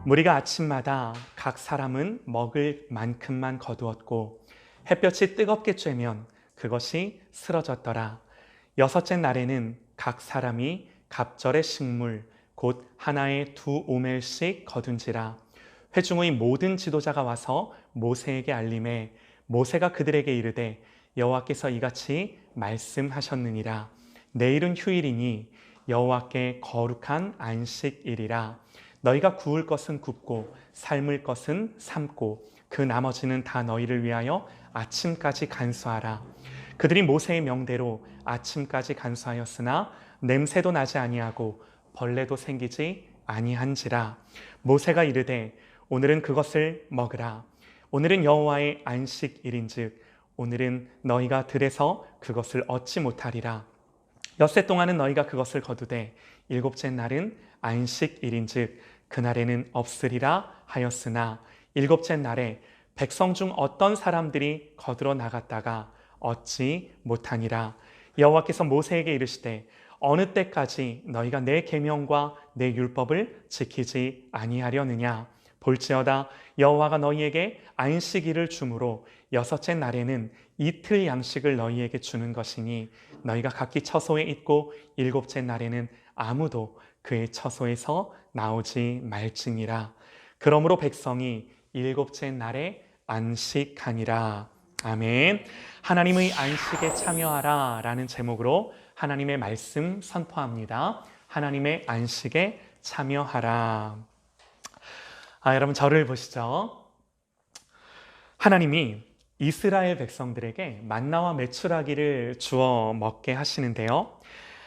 무리가 아침마다 각 사람은 먹을 만큼만 거두었고 햇볕이 뜨겁게 쬐면 그것이 쓰러졌더라. 여섯째 날에는 각 사람이 갑절의 식물 곧 하나에 2오멜씩 거둔지라. 회중의 모든 지도자가 와서 모세에게 알림해 모세가 그들에게 이르되 여호와께서 이같이 말씀하셨느니라. 내일은 휴일이니 여호와께 거룩한 안식일이라. 너희가 구울 것은 굽고 삶을 것은 삶고 그 나머지는 다 너희를 위하여 아침까지 간수하라. 그들이 모세의 명대로 아침까지 간수하였으나 냄새도 나지 아니하고 벌레도 생기지 아니한지라. 모세가 이르되 오늘은 그것을 먹으라. 오늘은 여호와의 안식일인즉 오늘은 너희가 들에서 그것을 얻지 못하리라. 엿새 동안은 너희가 그것을 거두되 일곱째 날은 안식일인즉 그날에는 없으리라 하였으나 일곱째 날에 백성 중 어떤 사람들이 거두러 나갔다가 얻지 못하니라. 여호와께서 모세에게 이르시되 어느 때까지 너희가 내 계명과 내 율법을 지키지 아니하려느냐. 볼지어다 여호와가 너희에게 안식일을 주므로 여섯째 날에는 이틀 양식을 너희에게 주는 것이니 너희가 각기 처소에 있고 일곱째 날에는 아무도 그의 처소에서 나오지 말지니라. 그러므로 백성이 일곱째 날에 안식하니라. 아멘. 하나님의 안식에 참여하라 라는 제목으로 하나님의 말씀 선포합니다. 하나님의 안식에 참여하라. 여러분 저를 보시죠. 하나님이 이스라엘 백성들에게 만나와 메추라기를 주어 먹게 하시는데요.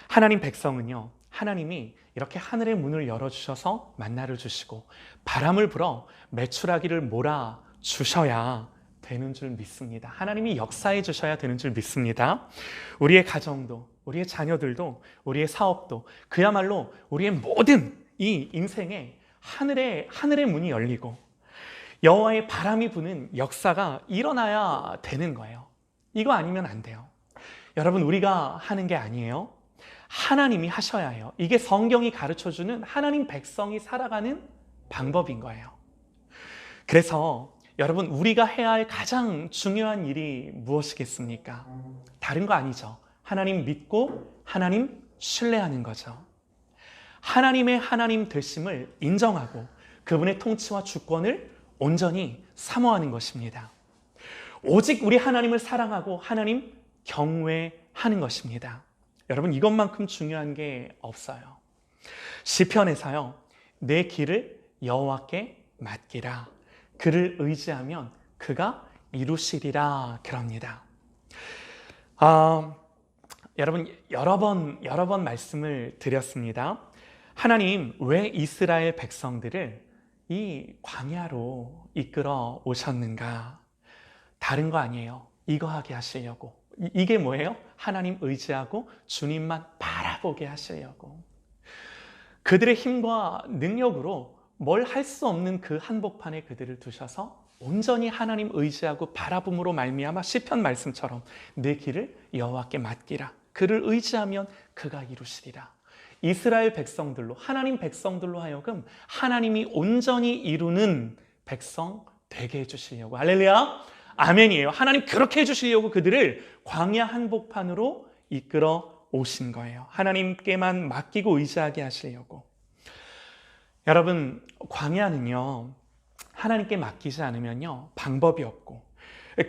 하나님 백성은요, 하나님이 이렇게 하늘의 문을 열어주셔서 만나를 주시고 바람을 불어 메추라기를 몰아 주셔야 되는 줄 믿습니다. 하나님이 역사해 주셔야 되는 줄 믿습니다. 우리의 가정도, 우리의 자녀들도, 우리의 사업도, 그야말로 우리의 모든 이 인생에 하늘의 문이 열리고 여호와의 바람이 부는 역사가 일어나야 되는 거예요. 이거 아니면 안 돼요. 여러분, 우리가 하는 게 아니에요. 하나님이 하셔야 해요. 이게 성경이 가르쳐주는 하나님 백성이 살아가는 방법인 거예요. 그래서 여러분, 우리가 해야 할 가장 중요한 일이 무엇이겠습니까? 다른 거 아니죠. 하나님 믿고 하나님 신뢰하는 거죠. 하나님의 하나님 되심을 인정하고 그분의 통치와 주권을 온전히 사모하는 것입니다. 오직 우리 하나님을 사랑하고 하나님 경외하는 것입니다. 여러분, 이것만큼 중요한 게 없어요. 시편에서요, 내 길을 여호와께 맡기라. 그를 의지하면 그가 이루시리라 그럽니다. 여러분, 여러 번 말씀을 드렸습니다. 하나님 왜 이스라엘 백성들을 이 광야로 이끌어 오셨는가? 다른 거 아니에요. 이거 하게 하시려고. 이게 뭐예요? 하나님 의지하고 주님만 바라보게 하시려고. 그들의 힘과 능력으로 뭘 할 수 없는 그 한복판에 그들을 두셔서 온전히 하나님 의지하고 바라봄으로 말미암아 시편 말씀처럼 내 길을 여호와께 맡기라. 그를 의지하면 그가 이루시리라. 이스라엘 백성들로, 하나님 백성들로 하여금 하나님이 온전히 이루는 백성 되게 해주시려고. 할렐루야, 아멘이에요. 하나님 그렇게 해주시려고 그들을 광야 한복판으로 이끌어 오신 거예요. 하나님께만 맡기고 의지하게 하시려고. 여러분, 광야는요, 하나님께 맡기지 않으면요, 방법이 없고,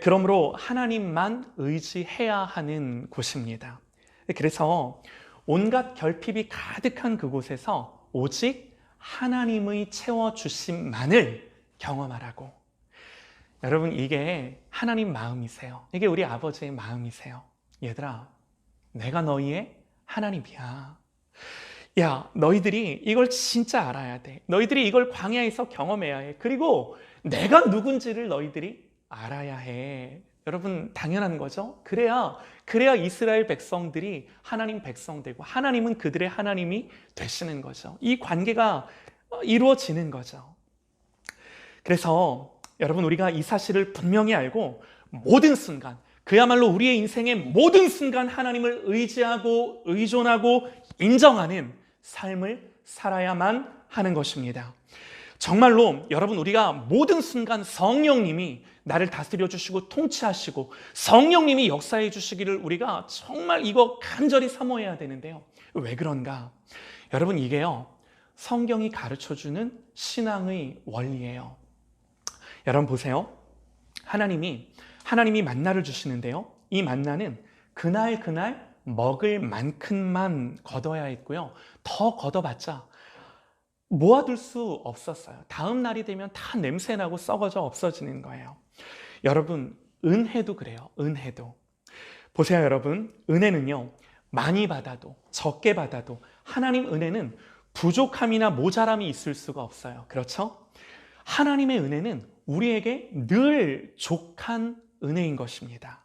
그러므로 하나님만 의지해야 하는 곳입니다. 그래서 온갖 결핍이 가득한 그곳에서 오직 하나님의 채워주심만을 경험하라고. 여러분, 이게 하나님 마음이세요. 이게 우리 아버지의 마음이세요. 얘들아, 내가 너희의 하나님이야. 야, 너희들이 이걸 진짜 알아야 돼. 너희들이 이걸 광야에서 경험해야 해. 그리고 내가 누군지를 너희들이 알아야 해. 여러분, 당연한 거죠? 그래야 이스라엘 백성들이 하나님 백성 되고 하나님은 그들의 하나님이 되시는 거죠. 이 관계가 이루어지는 거죠. 그래서 여러분, 우리가 이 사실을 분명히 알고 모든 순간, 그야말로 우리의 인생의 모든 순간 하나님을 의지하고 의존하고 인정하는 삶을 살아야만 하는 것입니다. 정말로 여러분, 우리가 모든 순간 성령님이 나를 다스려 주시고 통치하시고 성령님이 역사해 주시기를 우리가 정말 이거 간절히 사모해야 되는데요. 왜 그런가? 여러분, 이게요, 성경이 가르쳐주는 신앙의 원리예요. 여러분 보세요. 하나님이 만나를 주시는데요, 이 만나는 그날 먹을 만큼만 걷어야 했고요, 더 걷어봤자 모아둘 수 없었어요. 다음 날이 되면 다 냄새나고 썩어져 없어지는 거예요. 여러분, 은혜도 그래요. 은혜도 보세요. 여러분, 은혜는요, 많이 받아도 적게 받아도 하나님 은혜는 부족함이나 모자람이 있을 수가 없어요. 그렇죠? 하나님의 은혜는 우리에게 늘 족한 은혜인 것입니다.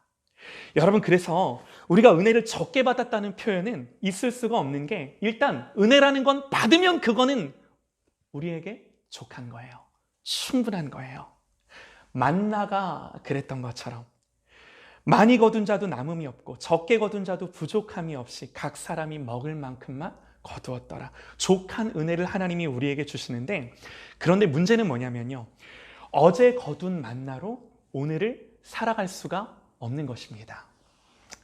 여러분, 그래서 우리가 은혜를 적게 받았다는 표현은 있을 수가 없는 게, 일단 은혜라는 건 받으면 그거는 우리에게 족한 거예요. 충분한 거예요. 만나가 그랬던 것처럼 많이 거둔 자도 남음이 없고 적게 거둔 자도 부족함이 없이 각 사람이 먹을 만큼만 거두었더라. 족한 은혜를 하나님이 우리에게 주시는데, 그런데 문제는 뭐냐면요, 어제 거둔 만나로 오늘을 살아갈 수가 없는 것입니다.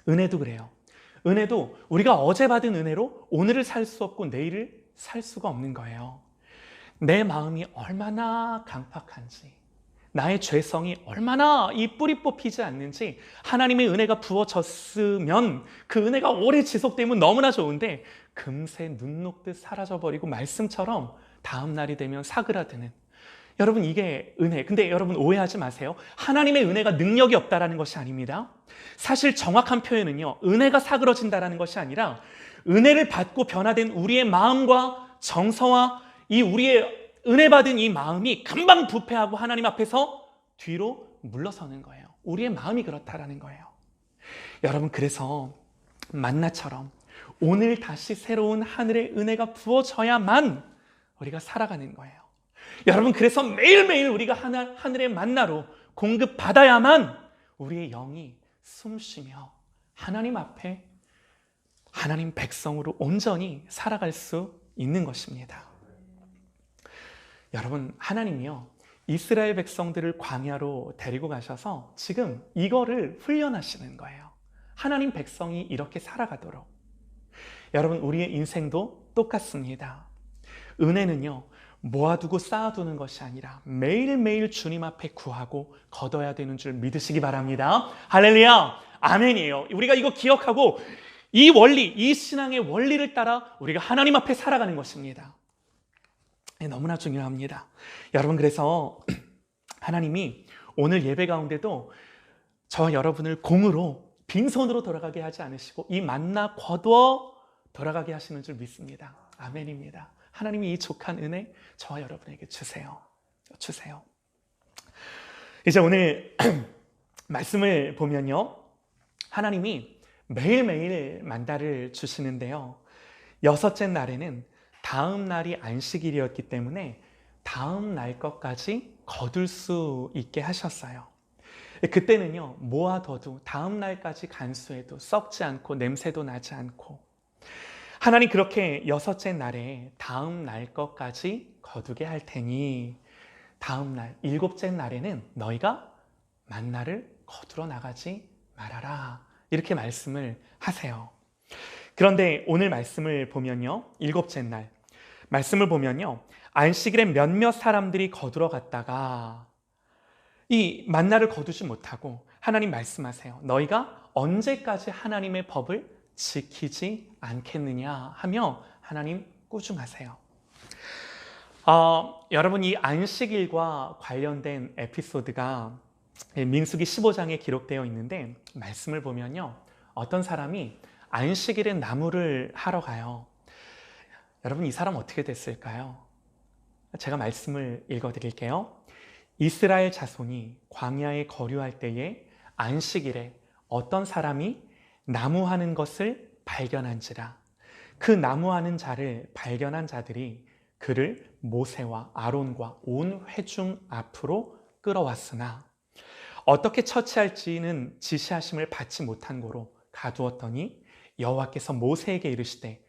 은혜도 그래요. 은혜도 우리가 어제 받은 은혜로 오늘을 살 수 없고 내일을 살 수가 없는 거예요. 내 마음이 얼마나 강팍한지, 나의 죄성이 얼마나 이 뿌리 뽑히지 않는지, 하나님의 은혜가 부어졌으면 그 은혜가 오래 지속되면 너무나 좋은데 금세 눈 녹듯 사라져버리고 말씀처럼 다음 날이 되면 사그라드는, 여러분, 이게 은혜. 근데 여러분, 오해하지 마세요. 하나님의 은혜가 능력이 없다라는 것이 아닙니다. 사실 정확한 표현은요, 은혜가 사그러진다라는 것이 아니라 은혜를 받고 변화된 우리의 마음과 정서와 이 우리의 은혜 받은 이 마음이 금방 부패하고 하나님 앞에서 뒤로 물러서는 거예요. 우리의 마음이 그렇다라는 거예요. 여러분, 그래서 만나처럼 오늘 다시 새로운 하늘의 은혜가 부어져야만 우리가 살아가는 거예요. 여러분, 그래서 매일매일 우리가 하늘의 만나로 공급받아야만 우리의 영이 숨쉬며 하나님 앞에 하나님 백성으로 온전히 살아갈 수 있는 것입니다. 여러분, 하나님이요, 이스라엘 백성들을 광야로 데리고 가셔서 지금 이거를 훈련하시는 거예요. 하나님 백성이 이렇게 살아가도록. 여러분, 우리의 인생도 똑같습니다. 은혜는요, 모아두고 쌓아두는 것이 아니라 매일매일 주님 앞에 구하고 거둬야 되는 줄 믿으시기 바랍니다. 할렐루야, 아멘이에요. 우리가 이거 기억하고 이 원리, 이 신앙의 원리를 따라 우리가 하나님 앞에 살아가는 것입니다. 너무나 중요합니다. 여러분, 그래서 하나님이 오늘 예배 가운데도 저와 여러분을 공으로 빈손으로 돌아가게 하지 않으시고 이 만나 거두어 돌아가게 하시는 줄 믿습니다. 아멘입니다. 하나님이 이 족한 은혜 저와 여러분에게 주세요. 이제 오늘 말씀을 보면요, 하나님이 매일매일 만나를 주시는데요, 여섯째 날에는 다음 날이 안식일이었기 때문에 다음 날 것까지 거둘 수 있게 하셨어요. 그때는요, 모아둬도 다음 날까지 간수해도 썩지 않고 냄새도 나지 않고, 하나님 그렇게 여섯째 날에 다음 날 것까지 거두게 할 테니 다음 날 일곱째 날에는 너희가 만나를 거두러 나가지 말아라, 이렇게 말씀을 하세요. 그런데 오늘 말씀을 보면요, 일곱째 날 말씀을 보면요, 안식일에 몇몇 사람들이 거두러 갔다가 이 만나를 거두지 못하고 하나님 말씀하세요. 너희가 언제까지 하나님의 법을 지키지 않겠느냐 하며 하나님 꾸중하세요. 여러분, 이 안식일과 관련된 에피소드가 민수기 15장에 기록되어 있는데, 말씀을 보면요, 어떤 사람이 안식일에 나무를 하러 가요. 여러분, 이 사람 어떻게 됐을까요? 제가 말씀을 읽어드릴게요. 이스라엘 자손이 광야에 거류할 때에 안식일에 어떤 사람이 나무하는 것을 발견한지라. 그 나무하는 자를 발견한 자들이 그를 모세와 아론과 온 회중 앞으로 끌어왔으나 어떻게 처치할지는 지시하심을 받지 못한 고로 가두었더니 여호와께서 모세에게 이르시되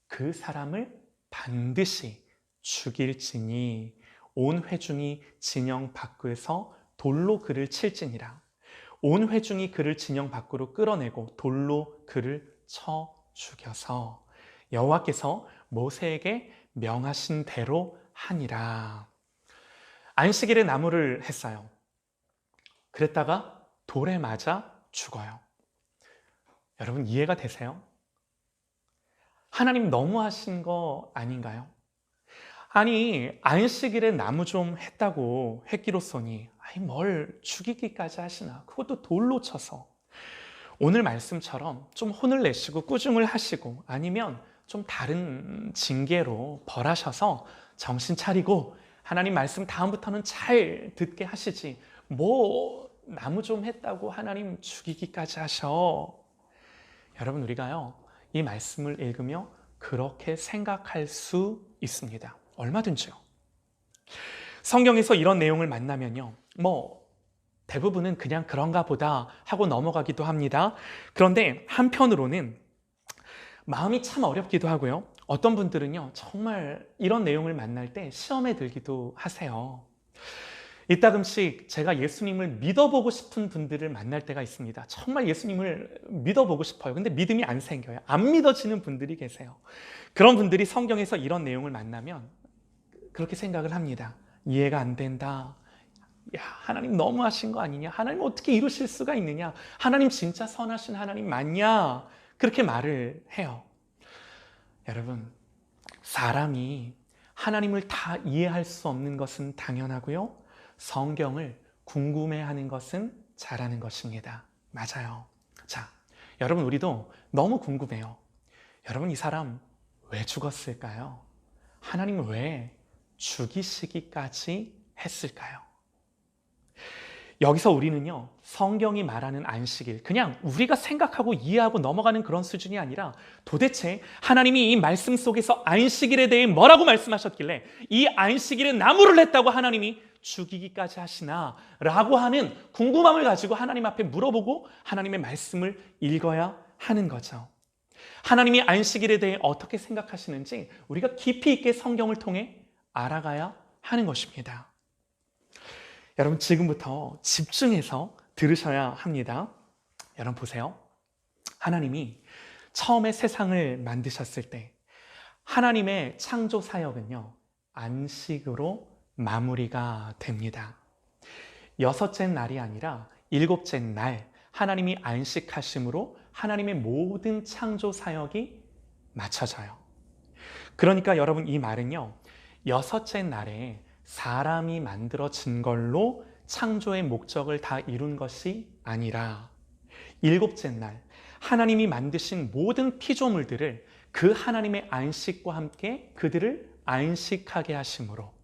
그 사람을 반드시 죽일지니 온 회중이 진영 밖에서 돌로 그를 칠지니라. 온 회중이 그를 진영 밖으로 끌어내고 돌로 그를 쳐 죽여서 여호와께서 모세에게 명하신 대로 하니라. 안식일에 나무를 했어요. 그랬다가 돌에 맞아 죽어요. 여러분 이해가 되세요? 하나님 너무하신 거 아닌가요? 아니 안식일에 나무 좀 했다고 했기로써니 아니 뭘 죽이기까지 하시나? 그것도 돌로 쳐서. 오늘 말씀처럼 좀 혼을 내시고 꾸중을 하시고 아니면 좀 다른 징계로 벌하셔서 정신 차리고 하나님 말씀 다음부터는 잘 듣게 하시지 뭐 나무 좀 했다고 하나님 죽이기까지 하셔. 여러분 우리가요 이 말씀을 읽으며 그렇게 생각할 수 있습니다. 얼마든지요. 성경에서 이런 내용을 만나면요 뭐 대부분은 그냥 그런가 보다 하고 넘어가기도 합니다. 그런데 한편으로는 마음이 참 어렵기도 하고요. 어떤 분들은요 정말 이런 내용을 만날 때 시험에 들기도 하세요. 이따금씩 제가 예수님을 믿어보고 싶은 분들을 만날 때가 있습니다. 정말 예수님을 믿어보고 싶어요. 근데 믿음이 안 생겨요. 안 믿어지는 분들이 계세요. 그런 분들이 성경에서 이런 내용을 만나면 그렇게 생각을 합니다. 이해가 안 된다. 야, 하나님 너무하신 거 아니냐? 하나님 어떻게 이루실 수가 있느냐? 하나님 진짜 선하신 하나님 맞냐? 그렇게 말을 해요. 여러분, 사람이 하나님을 다 이해할 수 없는 것은 당연하고요. 성경을 궁금해하는 것은 잘하는 것입니다. 맞아요. 자, 여러분 우리도 너무 궁금해요. 여러분 이 사람 왜 죽었을까요? 하나님 왜 죽이시기까지 했을까요? 여기서 우리는요 성경이 말하는 안식일 그냥 우리가 생각하고 이해하고 넘어가는 그런 수준이 아니라 도대체 하나님이 이 말씀 속에서 안식일에 대해 뭐라고 말씀하셨길래 이 안식일에 나무를 했다고 하나님이 죽이기까지 하시나 라고 하는 궁금함을 가지고 하나님 앞에 물어보고 하나님의 말씀을 읽어야 하는 거죠. 하나님이 안식일에 대해 어떻게 생각하시는지 우리가 깊이 있게 성경을 통해 알아가야 하는 것입니다. 여러분 지금부터 집중해서 들으셔야 합니다. 여러분 보세요. 하나님이 처음에 세상을 만드셨을 때 하나님의 창조 사역은요 안식으로 마무리가 됩니다. 6째 날이 아니라 7째 날 하나님이 안식하심으로 하나님의 모든 창조 사역이 마쳐져요. 그러니까 여러분 이 말은요 6째 날에 사람이 만들어진 걸로 창조의 목적을 다 이룬 것이 아니라 7째 날 하나님이 만드신 모든 피조물들을 그 하나님의 안식과 함께 그들을 안식하게 하심으로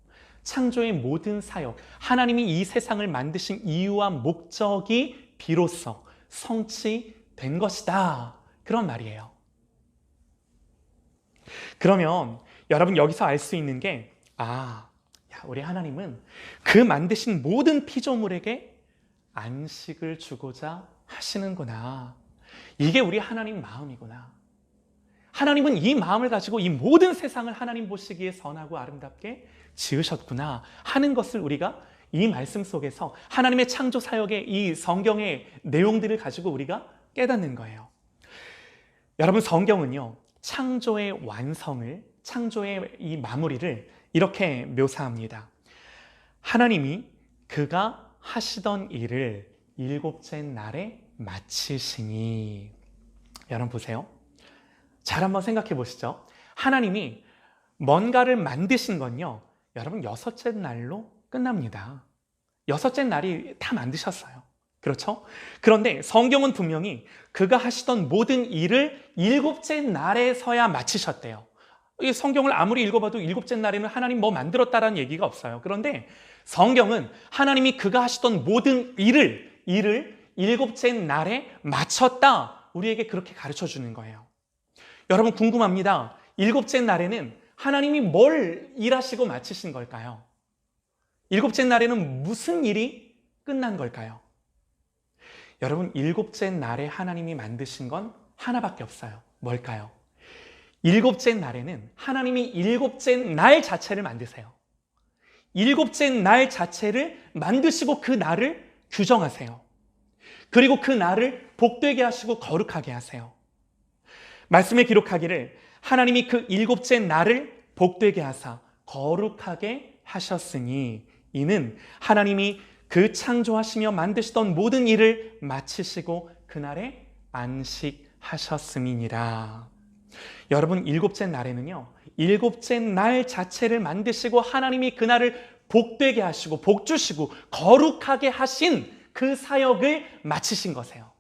창조의 모든 사역, 하나님이 이 세상을 만드신 이유와 목적이 비로소 성취된 것이다. 그런 말이에요. 그러면 여러분 여기서 알 수 있는 게 우리 하나님은 그 만드신 모든 피조물에게 안식을 주고자 하시는구나. 이게 우리 하나님 마음이구나. 하나님은 이 마음을 가지고 이 모든 세상을 하나님 보시기에 선하고 아름답게 지으셨구나 하는 것을 우리가 이 말씀 속에서 하나님의 창조 사역의 이 성경의 내용들을 가지고 우리가 깨닫는 거예요. 여러분 성경은요 창조의 완성을 창조의 이 마무리를 이렇게 묘사합니다. 하나님이 그가 하시던 일을 7째 날에 마치시니. 여러분 보세요. 잘 한번 생각해 보시죠. 하나님이 뭔가를 만드신 건요 여러분 6째 날로 끝납니다. 6째 날이 다 만드셨어요. 그렇죠? 그런데 성경은 분명히 그가 하시던 모든 일을 7째 날에서야 마치셨대요. 이 성경을 아무리 읽어봐도 7째 날에는 하나님 뭐 만들었다라는 얘기가 없어요. 그런데 성경은 하나님이 그가 하시던 모든 일을 7째 날에 마쳤다. 우리에게 그렇게 가르쳐 주는 거예요. 여러분 궁금합니다. 7째 날에는 하나님이 뭘 일하시고 마치신 걸까요? 7째 날에는 무슨 일이 끝난 걸까요? 여러분 7째 날에 하나님이 만드신 건 하나밖에 없어요. 뭘까요? 7째 날에는 하나님이 7째 날 자체를 만드세요. 일곱째 날 자체를 만드시고 그 날을 규정하세요. 그리고 그 날을 복되게 하시고 거룩하게 하세요. 말씀에 기록하기를 하나님이 그 일곱째 날을 복되게 하사 거룩하게 하셨으니 이는 하나님이 그 창조하시며 만드시던 모든 일을 마치시고 그날에 안식하셨음이니라. 여러분, 일곱째 날에는요, 일곱째 날 자체를 만드시고 하나님이 그날을 복되게 하시고 복 주시고 거룩하게 하신 그 사역을 마치신 거세요.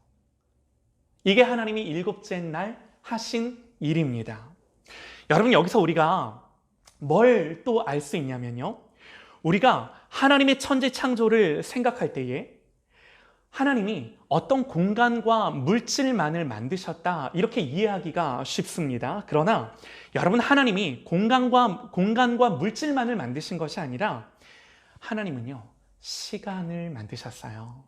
이게 하나님이 일곱째 날 하신 일입니다. 여러분, 여기서 우리가 뭘 또 알 수 있냐면요, 우리가 하나님의 천지 창조를 생각할 때에 하나님이 어떤 공간과 물질만을 만드셨다 이렇게 이해하기가 쉽습니다. 그러나 여러분, 하나님이 공간과 물질만을 만드신 것이 아니라 하나님은요, 시간을 만드셨어요.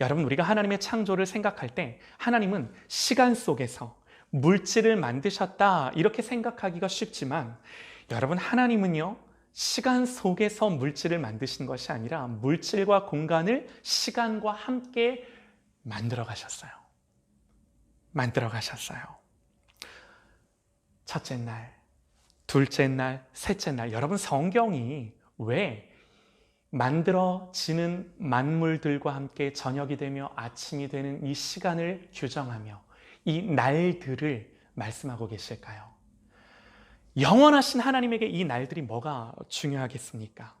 여러분, 우리가 하나님의 창조를 생각할 때 하나님은 시간 속에서 물질을 만드셨다 이렇게 생각하기가 쉽지만 여러분, 하나님은요, 시간 속에서 물질을 만드신 것이 아니라 물질과 공간을 시간과 함께 만들어 가셨어요. 첫째 날, 둘째 날, 셋째 날. 여러분, 성경이 왜 만들어지는 만물들과 함께 저녁이 되며 아침이 되는 이 시간을 규정하며 이 날들을 말씀하고 계실까요? 영원하신 하나님에게 이 날들이 뭐가 중요하겠습니까?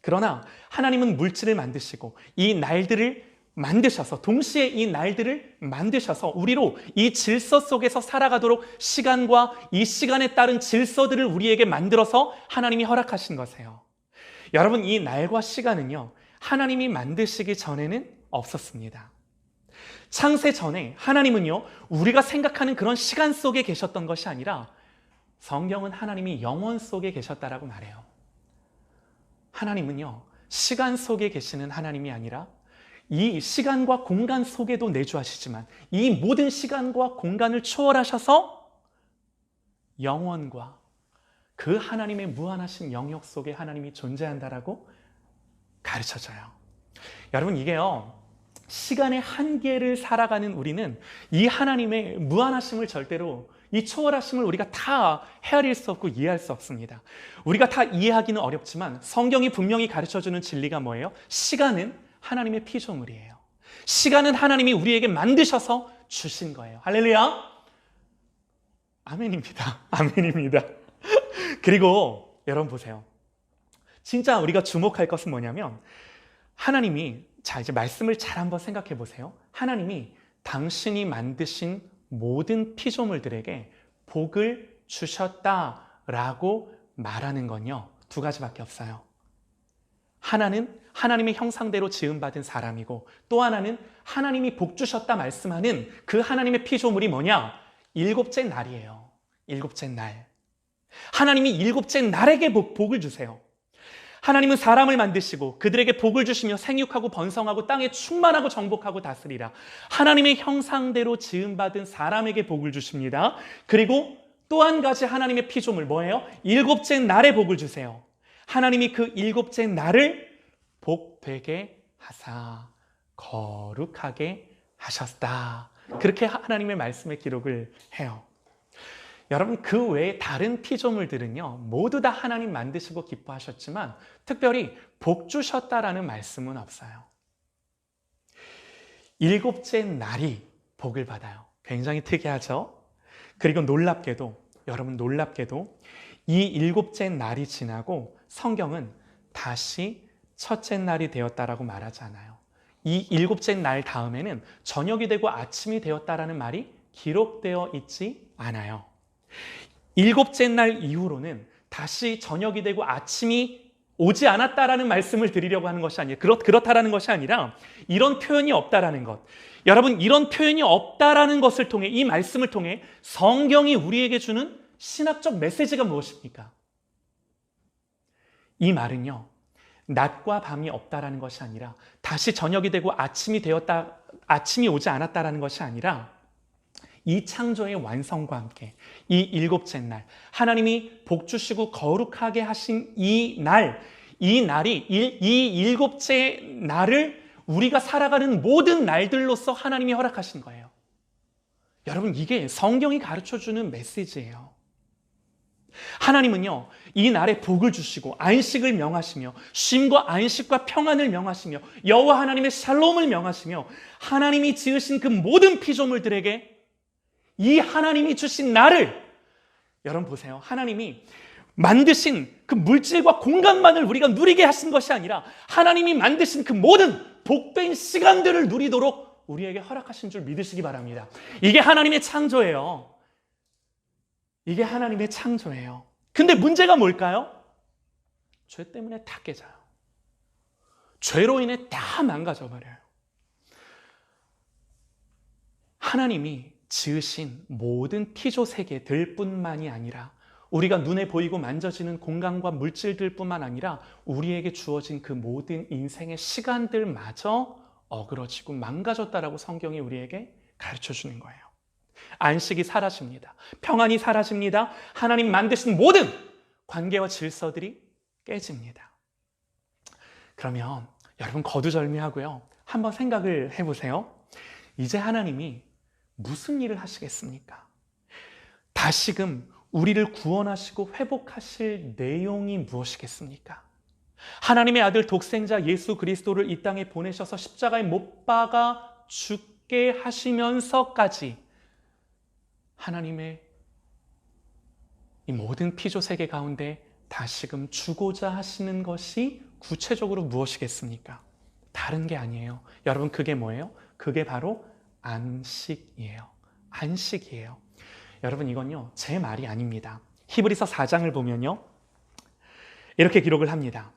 그러나 하나님은 물질을 만드시고 이 날들을 만드셔서, 동시에 이 날들을 만드셔서 우리로 이 질서 속에서 살아가도록 시간과 이 시간에 따른 질서들을 우리에게 만들어서 하나님이 허락하신 것이에요. 여러분, 이 날과 시간은요, 하나님이 만드시기 전에는 없었습니다. 창세 전에 하나님은요, 우리가 생각하는 그런 시간 속에 계셨던 것이 아니라 성경은 하나님이 영원 속에 계셨다라고 말해요. 하나님은요, 시간 속에 계시는 하나님이 아니라 이 시간과 공간 속에도 내주하시지만 이 모든 시간과 공간을 초월하셔서 영원과 그 하나님의 무한하신 영역 속에 하나님이 존재한다라고 가르쳐줘요. 여러분, 이게요, 시간의 한계를 살아가는 우리는 이 하나님의 무한하심을 절대로, 이 초월하심을 우리가 다 헤아릴 수 없고 이해할 수 없습니다. 우리가 다 이해하기는 어렵지만 성경이 분명히 가르쳐주는 진리가 뭐예요? 시간은 하나님의 피조물이에요. 시간은 하나님이 우리에게 만드셔서 주신 거예요. 할렐루야! 아멘입니다. 아멘입니다. 그리고 여러분 보세요. 진짜 우리가 주목할 것은 뭐냐면 하나님이, 자, 이제 말씀을 잘 한번 생각해 보세요. 하나님이 당신이 만드신 모든 피조물들에게 복을 주셨다라고 말하는 건요, 두 가지밖에 없어요. 하나는 하나님의 형상대로 지음받은 사람이고, 또 하나는 하나님이 복 주셨다 말씀하는 그 하나님의 피조물이 뭐냐? 일곱째 날이에요. 일곱째 날. 하나님이 일곱째 날에게 복을 주세요. 하나님은 사람을 만드시고 그들에게 복을 주시며 생육하고 번성하고 땅에 충만하고 정복하고 다스리라. 하나님의 형상대로 지음받은 사람에게 복을 주십니다. 그리고 또 한 가지 하나님의 피조물 뭐예요? 일곱째 날에 복을 주세요. 하나님이 그 일곱째 날을 복되게 하사 거룩하게 하셨다. 그렇게 하나님의 말씀의 기록을 해요. 여러분, 그 외에 다른 피조물들은요, 모두 다 하나님 만드시고 기뻐하셨지만 특별히 복 주셨다라는 말씀은 없어요. 일곱째 날이 복을 받아요. 굉장히 특이하죠? 그리고 여러분 놀랍게도 이 일곱째 날이 지나고 성경은 다시 첫째 날이 되었다라고 말하지 않아요. 이 일곱째 날 다음에는 저녁이 되고 아침이 되었다라는 말이 기록되어 있지 않아요. 일곱째 날 이후로는 다시 저녁이 되고 아침이 오지 않았다라는 말씀을 드리려고 하는 것이 아니에요. 그렇다라는 것이 아니라 이런 표현이 없다라는 것. 여러분, 이런 표현이 없다라는 것을 통해, 이 말씀을 통해 성경이 우리에게 주는 신학적 메시지가 무엇입니까? 이 말은요, 낮과 밤이 없다라는 것이 아니라 다시 저녁이 되고 아침이 오지 않았다라는 것이 아니라 이 창조의 완성과 함께 이 일곱째 날, 하나님이 복 주시고 거룩하게 하신 이 날, 이 날이 이 일곱째 날을 우리가 살아가는 모든 날들로서 하나님이 허락하신 거예요. 여러분, 이게 성경이 가르쳐주는 메시지예요. 하나님은요, 이 날에 복을 주시고 안식을 명하시며 쉼과 안식과 평안을 명하시며 여호와 하나님의 샬롬을 명하시며 하나님이 지으신 그 모든 피조물들에게 이 하나님이 주신 날을, 여러분 보세요. 하나님이 만드신 그 물질과 공간만을 우리가 누리게 하신 것이 아니라 하나님이 만드신 그 모든 복된 시간들을 누리도록 우리에게 허락하신 줄 믿으시기 바랍니다. 이게 하나님의 창조예요. 이게 하나님의 창조예요. 근데 문제가 뭘까요? 죄 때문에 다 깨져요. 죄로 인해 다 망가져버려요. 하나님이 지으신 모든 피조 세계들 뿐만이 아니라 우리가 눈에 보이고 만져지는 공간과 물질들 뿐만 아니라 우리에게 주어진 그 모든 인생의 시간들마저 어그러지고 망가졌다라고 성경이 우리에게 가르쳐주는 거예요. 안식이 사라집니다. 평안이 사라집니다. 하나님 만드신 모든 관계와 질서들이 깨집니다. 그러면 여러분 거두절미하고요, 한번 생각을 해보세요. 이제 하나님이 무슨 일을 하시겠습니까? 다시금 우리를 구원하시고 회복하실 내용이 무엇이겠습니까? 하나님의 아들 독생자 예수 그리스도를 이 땅에 보내셔서 십자가에 못 박아 죽게 하시면서까지 하나님의 이 모든 피조 세계 가운데 다시금 주고자 하시는 것이 구체적으로 무엇이겠습니까? 다른 게 아니에요. 여러분, 그게 뭐예요? 그게 바로 안식이에요. 안식이에요. 여러분, 이건요, 제 말이 아닙니다. 히브리서 4장을 보면요, 이렇게 기록을 합니다.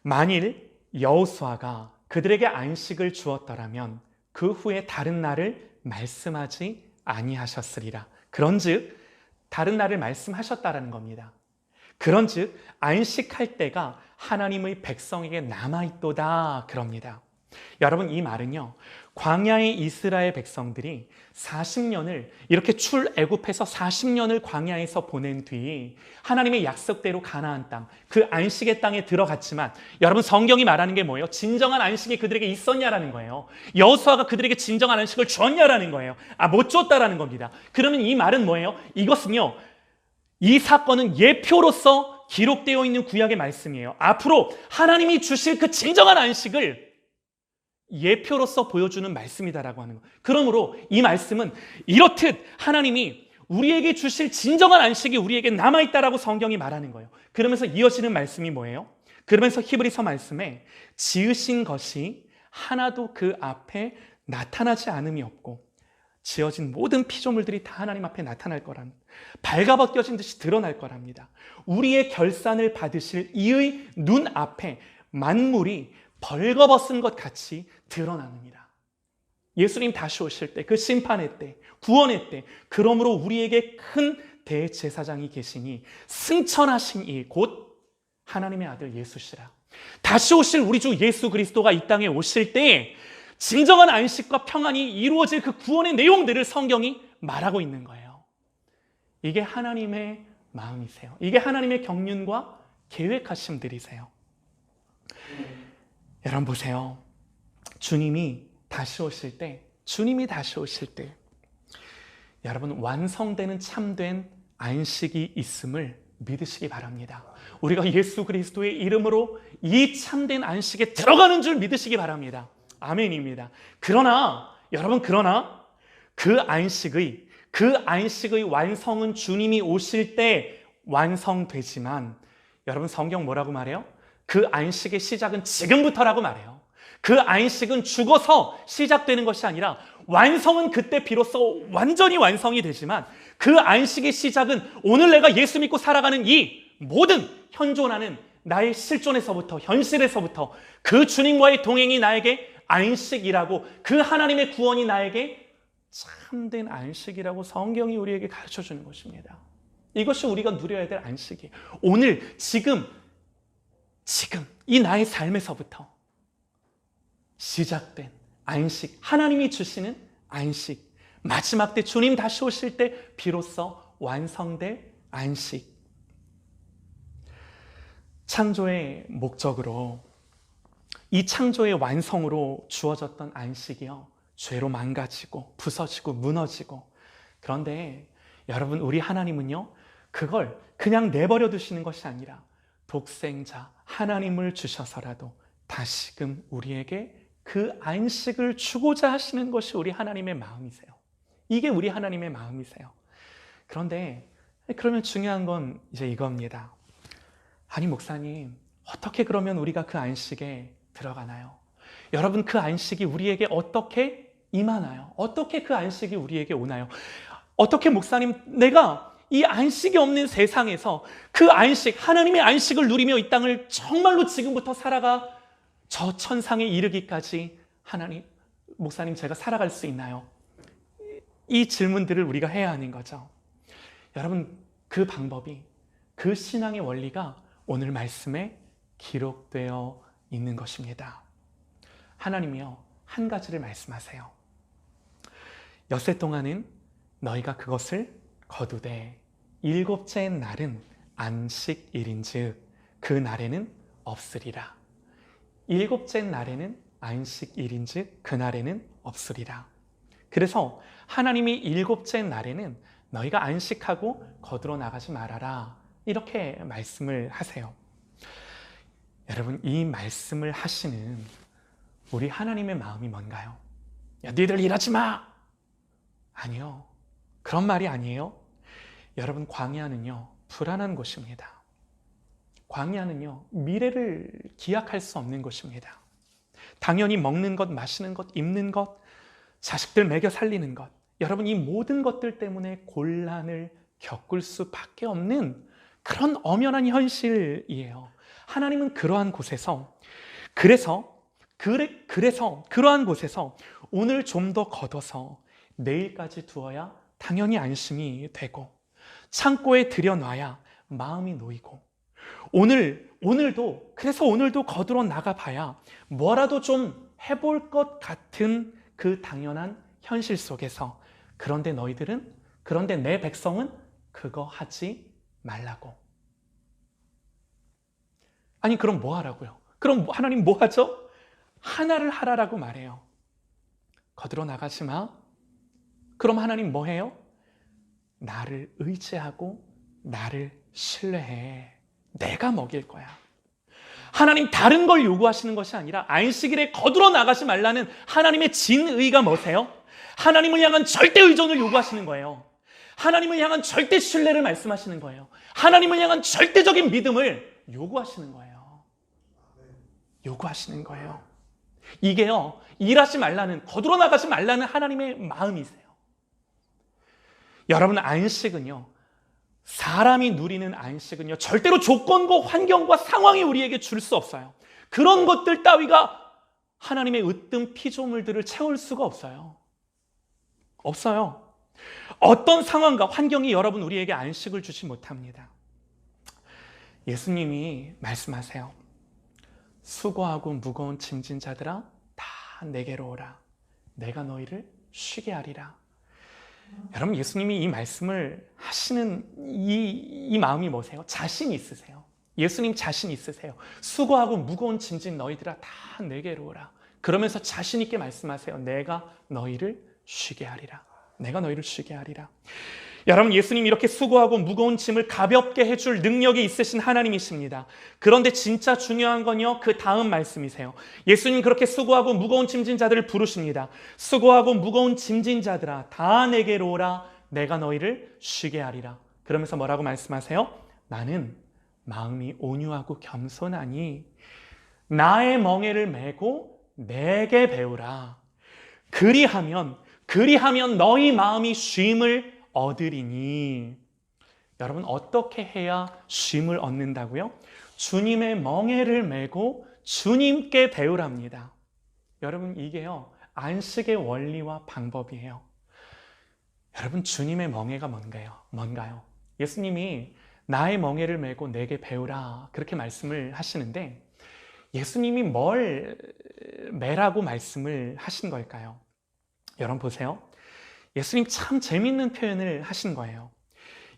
만일 여호수아가 그들에게 안식을 주었더라면 그 후에 다른 날을 말씀하지 아니하셨으리라. 그런즉 다른 날을 말씀하셨다라는 겁니다. 그런즉 안식할 때가 하나님의 백성에게 남아있도다 그럽니다. 여러분, 이 말은요, 광야의 이스라엘 백성들이 40년을 이렇게 출애굽해서 40년을 광야에서 보낸 뒤 하나님의 약속대로 가나안 땅, 그 안식의 땅에 들어갔지만, 여러분, 성경이 말하는 게 뭐예요? 진정한 안식이 그들에게 있었냐라는 거예요. 여호수아가 그들에게 진정한 안식을 줬냐라는 거예요. 못 줬다라는 겁니다. 그러면 이 말은 뭐예요? 이것은요, 이 사건은 예표로서 기록되어 있는 구약의 말씀이에요. 앞으로 하나님이 주실 그 진정한 안식을 예표로서 보여주는 말씀이다라고 하는 것. 그러므로 이 말씀은 이렇듯 하나님이 우리에게 주실 진정한 안식이 우리에게 남아있다라고 성경이 말하는 거예요. 그러면서 이어지는 말씀이 뭐예요? 그러면서 히브리서 말씀에 지으신 것이 하나도 그 앞에 나타나지 않음이 없고 지어진 모든 피조물들이 다 하나님 앞에 나타날 거라는, 발가벗겨진 듯이 드러날 거랍니다. 우리의 결산을 받으실 이의 눈 앞에 만물이 벌거벗은 것 같이 드러나느니라. 예수님 다시 오실 때, 그 심판의 때, 구원의 때, 그러므로 우리에게 큰 대제사장이 계시니 승천하신 이 곧 하나님의 아들 예수시라. 다시 오실 우리 주 예수 그리스도가 이 땅에 오실 때 진정한 안식과 평안이 이루어질 그 구원의 내용들을 성경이 말하고 있는 거예요. 이게 하나님의 마음이세요. 이게 하나님의 경륜과 계획하심들이세요. 여러분 보세요. 주님이 다시 오실 때, 여러분, 완성되는 참된 안식이 있음을 믿으시기 바랍니다. 우리가 예수 그리스도의 이름으로 이 참된 안식에 들어가는 줄 믿으시기 바랍니다. 아멘입니다. 그러나 여러분, 그 안식의 완성은 주님이 오실 때 완성되지만, 여러분, 성경 뭐라고 말해요? 그 안식의 시작은 지금부터라고 말해요. 그 안식은 죽어서 시작되는 것이 아니라 완성은 그때 비로소 완전히 완성이 되지만, 그 안식의 시작은 오늘 내가 예수 믿고 살아가는 이 모든 현존하는 나의 실존에서부터, 현실에서부터 그 주님과의 동행이 나에게 안식이라고, 그 하나님의 구원이 나에게 참된 안식이라고 성경이 우리에게 가르쳐주는 것입니다. 이것이 우리가 누려야 될 안식이에요. 오늘 지금 이 나의 삶에서부터 시작된 안식, 하나님이 주시는 안식, 마지막 때 주님 다시 오실 때 비로소 완성될 안식. 창조의 목적으로, 이 창조의 완성으로 주어졌던 안식이요, 죄로 망가지고 부서지고 무너지고, 그런데 여러분, 우리 하나님은요, 그걸 그냥 내버려 두시는 것이 아니라 독생자 하나님을 주셔서라도 다시금 우리에게 그 안식을 주고자 하시는 것이 우리 하나님의 마음이세요. 이게 우리 하나님의 마음이세요. 그런데 그러면 중요한 건 이제 이겁니다. 아니 목사님, 어떻게 그러면 우리가 그 안식에 들어가나요? 여러분, 그 안식이 우리에게 어떻게 임하나요? 어떻게 그 안식이 우리에게 오나요? 어떻게 목사님, 내가 이 안식이 없는 세상에서 그 안식, 하나님의 안식을 누리며 이 땅을 정말로 지금부터 살아가 저 천상에 이르기까지 하나님, 목사님, 제가 살아갈 수 있나요? 이 질문들을 우리가 해야 하는 거죠. 여러분, 그 방법이, 그 신앙의 원리가 오늘 말씀에 기록되어 있는 것입니다. 하나님이요, 한 가지를 말씀하세요. 엿새 동안은 너희가 그것을 거두되 일곱째 날은 안식일인즉 그 날에는 없으리라. 일곱째 날에는 안식일인즉 그 날에는 없으리라. 그래서 하나님이 일곱째 날에는 너희가 안식하고 거두러 나가지 말아라, 이렇게 말씀을 하세요. 여러분, 이 말씀을 하시는 우리 하나님의 마음이 뭔가요? 야, 너희들 일하지 마! 아니요, 그런 말이 아니에요. 여러분, 광야는요, 불안한 곳입니다. 광야는요, 미래를 기약할 수 없는 곳입니다. 당연히 먹는 것, 마시는 것, 입는 것, 자식들 먹여 살리는 것, 여러분, 이 모든 것들 때문에 곤란을 겪을 수밖에 없는 그런 엄연한 현실이에요. 하나님은 그러한 곳에서, 그래서 그러한 곳에서 오늘 좀 더 걷어서 내일까지 두어야 당연히 안심이 되고, 창고에 들여놔야 마음이 놓이고, 그래서 오늘도 거들어 나가봐야 뭐라도 좀 해볼 것 같은 그 당연한 현실 속에서, 그런데 내 백성은 그거 하지 말라고. 아니, 그럼 뭐 하라고요? 그럼 하나님 뭐 하죠? 하나를 하라라고 말해요. 거들어 나가지 마. 그럼 하나님 뭐 해요? 나를 의지하고 나를 신뢰해. 내가 먹일 거야. 하나님 다른 걸 요구하시는 것이 아니라 안식일에 거들어 나가지 말라는 하나님의 진의가 뭐세요? 하나님을 향한 절대 의존을 요구하시는 거예요. 하나님을 향한 절대 신뢰를 말씀하시는 거예요. 하나님을 향한 절대적인 믿음을 요구하시는 거예요. 이게요, 일하지 말라는, 거들어 나가지 말라는 하나님의 마음이세요. 여러분, 안식은요, 사람이 누리는 안식은요, 절대로 조건과 환경과 상황이 우리에게 줄 수 없어요. 그런 것들 따위가 하나님의 으뜸 피조물들을 채울 수가 없어요. 어떤 상황과 환경이 여러분 우리에게 안식을 주지 못합니다. 예수님이 말씀하세요. 수고하고 무거운 짐진 자들아, 다 내게로 오라. 내가 너희를 쉬게 하리라. 여러분, 예수님이 이 말씀을 하시는 이 마음이 뭐세요? 자신 있으세요. 예수님 자신 있으세요. 수고하고 무거운 짐진 너희들아, 다 내게로 오라. 그러면서 자신 있게 말씀하세요. 내가 너희를 쉬게 하리라. 여러분, 예수님 이렇게 수고하고 무거운 짐을 가볍게 해줄 능력이 있으신 하나님이십니다. 그런데 진짜 중요한 건요, 그 다음 말씀이세요. 예수님 그렇게 수고하고 무거운 짐진 자들을 부르십니다. 수고하고 무거운 짐진 자들아, 다 내게로 오라. 내가 너희를 쉬게 하리라. 그러면서 뭐라고 말씀하세요? 나는 마음이 온유하고 겸손하니 나의 멍에를 메고 내게 배우라. 그리하면 너희 마음이 쉼을 얻으리니. 여러분, 어떻게 해야 쉼을 얻는다고요? 주님의 멍에를 메고 주님께 배우랍니다. 여러분, 이게요, 안식의 원리와 방법이에요. 여러분, 주님의 멍에가 뭔가요? 예수님이 나의 멍에를 메고 내게 배우라, 그렇게 말씀을 하시는데, 예수님이 뭘 메라고 말씀을 하신 걸까요? 여러분 보세요. 예수님 참 재밌는 표현을 하신 거예요.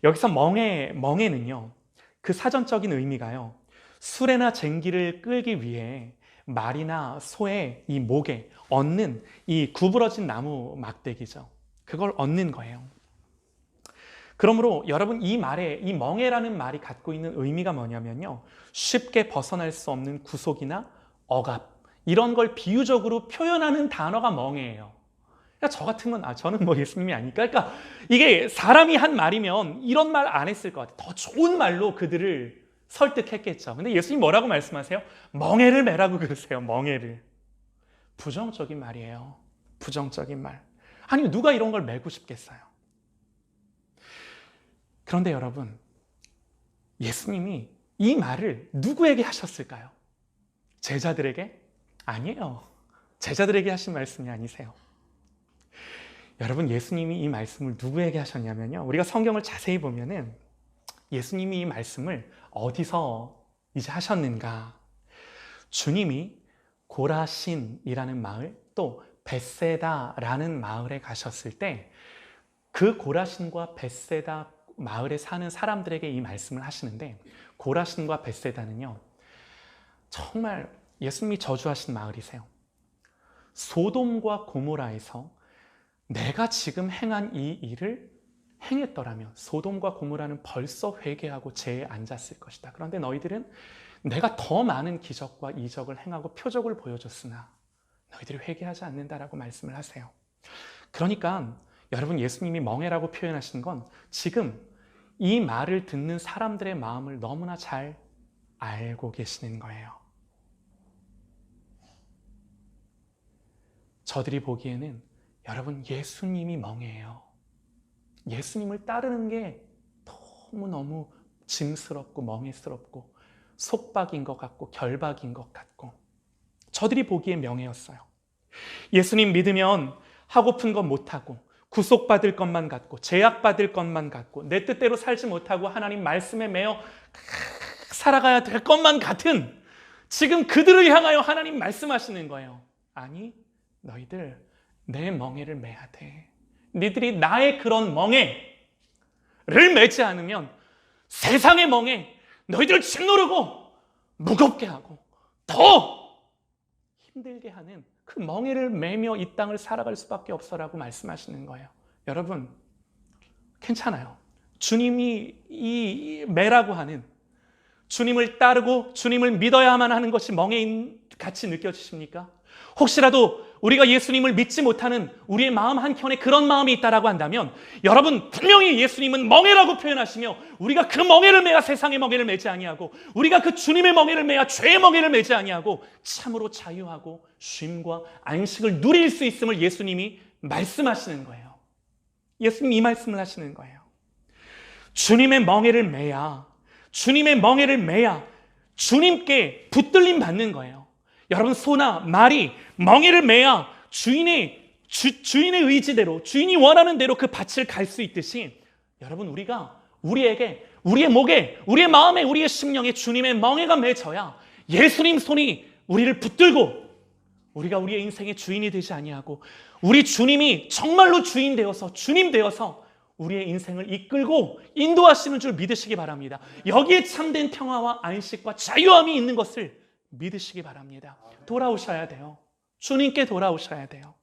여기서 멍에는요, 그 사전적인 의미가요, 수레나 쟁기를 끌기 위해 말이나 소의 이 목에 얹는 이 구부러진 나무 막대기죠. 그걸 얹는 거예요. 그러므로 여러분, 이 말에, 이 멍에라는 말이 갖고 있는 의미가 뭐냐면요, 쉽게 벗어날 수 없는 구속이나 억압, 이런 걸 비유적으로 표현하는 단어가 멍에예요. 그러니까 저 같으면 저는 뭐 예수님이 아니까, 그러니까 이게 사람이 한 말이면 이런 말 안 했을 것 같아요. 더 좋은 말로 그들을 설득했겠죠. 근데 예수님 뭐라고 말씀하세요? 멍에를 매라고 그러세요. 멍에를. 부정적인 말이에요. 부정적인 말. 아니, 누가 이런 걸 매고 싶겠어요? 그런데 여러분, 예수님이 이 말을 누구에게 하셨을까요? 제자들에게? 아니에요. 제자들에게 하신 말씀이 아니세요. 여러분, 예수님이 이 말씀을 누구에게 하셨냐면요, 우리가 성경을 자세히 보면은 예수님이 이 말씀을 어디서 이제 하셨는가? 주님이 고라신이라는 마을, 또 벳세다라는 마을에 가셨을 때 그 고라신과 벳세다 마을에 사는 사람들에게 이 말씀을 하시는데, 고라신과 벳세다는요, 정말 예수님이 저주하신 마을이세요. 소돔과 고모라에서 내가 지금 행한 이 일을 행했더라면 소돔과 고모라는 벌써 회개하고 죄에 앉았을 것이다. 그런데 너희들은 내가 더 많은 기적과 이적을 행하고 표적을 보여줬으나 너희들이 회개하지 않는다라고 말씀을 하세요. 그러니까 여러분, 예수님이 멍에라고 표현하신 건 지금 이 말을 듣는 사람들의 마음을 너무나 잘 알고 계시는 거예요. 저들이 보기에는 여러분, 예수님이 멍해요. 예수님을 따르는 게 너무너무 짐스럽고 멍해스럽고 속박인 것 같고 결박인 것 같고, 저들이 보기에 명예였어요. 예수님 믿으면 하고픈 건 못하고 구속받을 것만 같고 제약받을 것만 같고 내 뜻대로 살지 못하고 하나님 말씀에 매여 살아가야 될 것만 같은, 지금 그들을 향하여 하나님 말씀하시는 거예요. 아니, 너희들 내 멍에를 매야 돼. 니들이 나의 그런 멍에를 매지 않으면 세상의 멍에 너희들을 짓누르고 무겁게 하고 더 힘들게 하는 그 멍에를 매며 이 땅을 살아갈 수밖에 없어라고 말씀하시는 거예요. 여러분, 괜찮아요. 주님이 이 매라고 하는, 주님을 따르고 주님을 믿어야만 하는 것이 멍에인 같이 느껴지십니까? 혹시라도 우리가 예수님을 믿지 못하는 우리의 마음 한켠에 그런 마음이 있다라고 한다면, 여러분, 분명히 예수님은 멍에라고 표현하시며 우리가 그 멍에를 매야 세상의 멍에를 매지 아니하고 우리가 그 주님의 멍에를 매야 죄의 멍에를 매지 아니하고 참으로 자유하고 쉼과 안식을 누릴 수 있음을 예수님이 말씀하시는 거예요. 예수님이 이 말씀을 하시는 거예요. 주님의 멍에를 매야, 주님의 멍에를 매야 주님께 붙들림 받는 거예요. 여러분, 소나 말이 멍에를 매야 주인의 의지대로, 주인이 원하는 대로 그 밭을 갈 수 있듯이, 여러분, 우리가 우리에게, 우리의 목에, 우리의 마음에, 우리의 심령에 주님의 멍에가 맺어야 예수님 손이 우리를 붙들고 우리가 우리의 인생의 주인이 되지 아니하고 우리 주님이 정말로 주인 되어서, 주님 되어서 우리의 인생을 이끌고 인도하시는 줄 믿으시기 바랍니다. 여기에 참된 평화와 안식과 자유함이 있는 것을 믿으시기 바랍니다. 돌아오셔야 돼요. 주님께 돌아오셔야 돼요.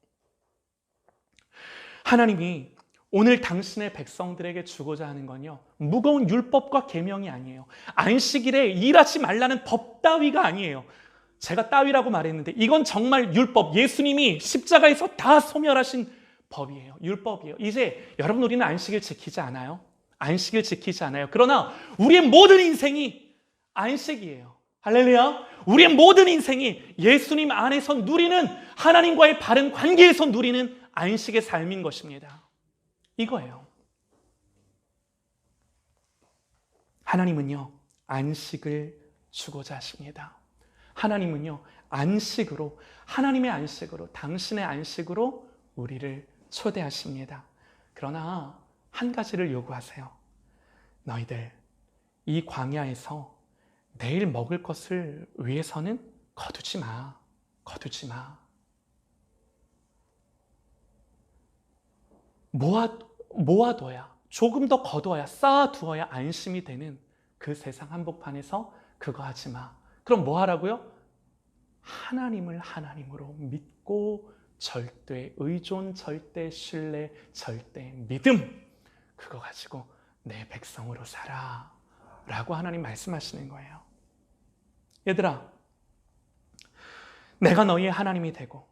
하나님이 오늘 당신의 백성들에게 주고자 하는 건요, 무거운 율법과 계명이 아니에요. 안식일에 일하지 말라는 법 따위가 아니에요. 제가 따위라고 말했는데 이건 정말 율법, 예수님이 십자가에서 다 소멸하신 법이에요. 율법이에요. 이제 여러분, 우리는 안식일 지키지 않아요. 안식일 지키지 않아요. 그러나 우리의 모든 인생이 안식이에요. 할렐루야. 우리의 모든 인생이 예수님 안에서 누리는, 하나님과의 바른 관계에서 누리는 안식의 삶인 것입니다. 이거예요. 하나님은요, 안식을 주고자 하십니다. 하나님은요, 안식으로, 하나님의 안식으로, 당신의 안식으로 우리를 초대하십니다. 그러나 한 가지를 요구하세요. 너희들 이 광야에서 내일 먹을 것을 위해서는 거두지 마. 거두지 마. 모아둬야, 조금 더 거두어야, 쌓아두어야 안심이 되는 그 세상 한복판에서 그거 하지 마. 그럼 뭐 하라고요? 하나님을 하나님으로 믿고 절대 의존, 절대 신뢰, 절대 믿음, 그거 가지고 내 백성으로 살아 라고 하나님 말씀하시는 거예요. 얘들아, 내가 너희의 하나님이 되고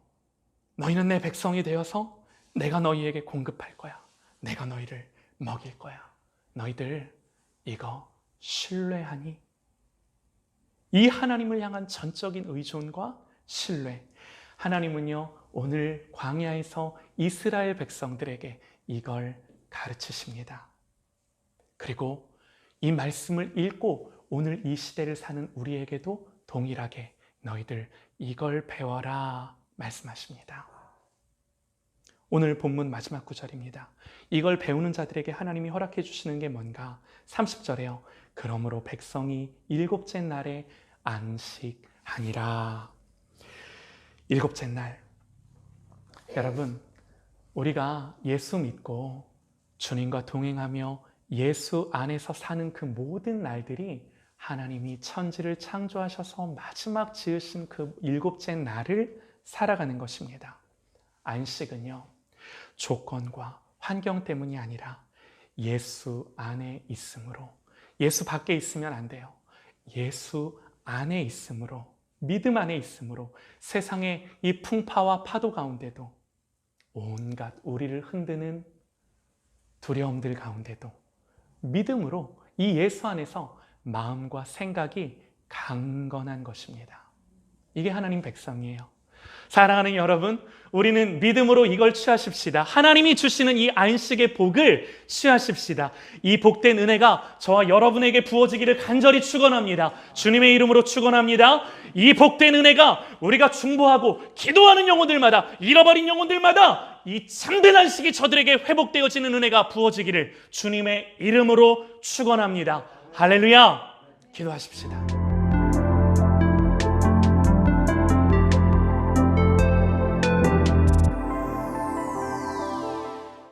너희는 내 백성이 되어서 내가 너희에게 공급할 거야. 내가 너희를 먹일 거야. 너희들 이거 신뢰하니? 이 하나님을 향한 전적인 의존과 신뢰. 하나님은요, 오늘 광야에서 이스라엘 백성들에게 이걸 가르치십니다. 그리고 이 말씀을 읽고 오늘 이 시대를 사는 우리에게도 동일하게 너희들 이걸 배워라 말씀하십니다. 오늘 본문 마지막 구절입니다. 이걸 배우는 자들에게 하나님이 허락해 주시는 게 뭔가? 30절에요. 그러므로 백성이 일곱째 날에 안식하니라. 일곱째 날. 여러분, 우리가 예수 믿고 주님과 동행하며 예수 안에서 사는 그 모든 날들이 하나님이 천지를 창조하셔서 마지막 지으신 그 일곱째 날을 살아가는 것입니다. 안식은요, 조건과 환경 때문이 아니라 예수 안에 있으므로, 예수 밖에 있으면 안 돼요. 예수 안에 있으므로, 믿음 안에 있으므로 세상의 이 풍파와 파도 가운데도, 온갖 우리를 흔드는 두려움들 가운데도 믿음으로 이 예수 안에서 마음과 생각이 강건한 것입니다. 이게 하나님 백성이에요. 사랑하는 여러분, 우리는 믿음으로 이걸 취하십시다. 하나님이 주시는 이 안식의 복을 취하십시다. 이 복된 은혜가 저와 여러분에게 부어지기를 간절히 축원합니다. 주님의 이름으로 축원합니다. 이 복된 은혜가 우리가 중보하고 기도하는 영혼들마다, 잃어버린 영혼들마다 이 참된 안식이 저들에게 회복되어지는 은혜가 부어지기를 주님의 이름으로 축원합니다. 할렐루야! 기도하십시다.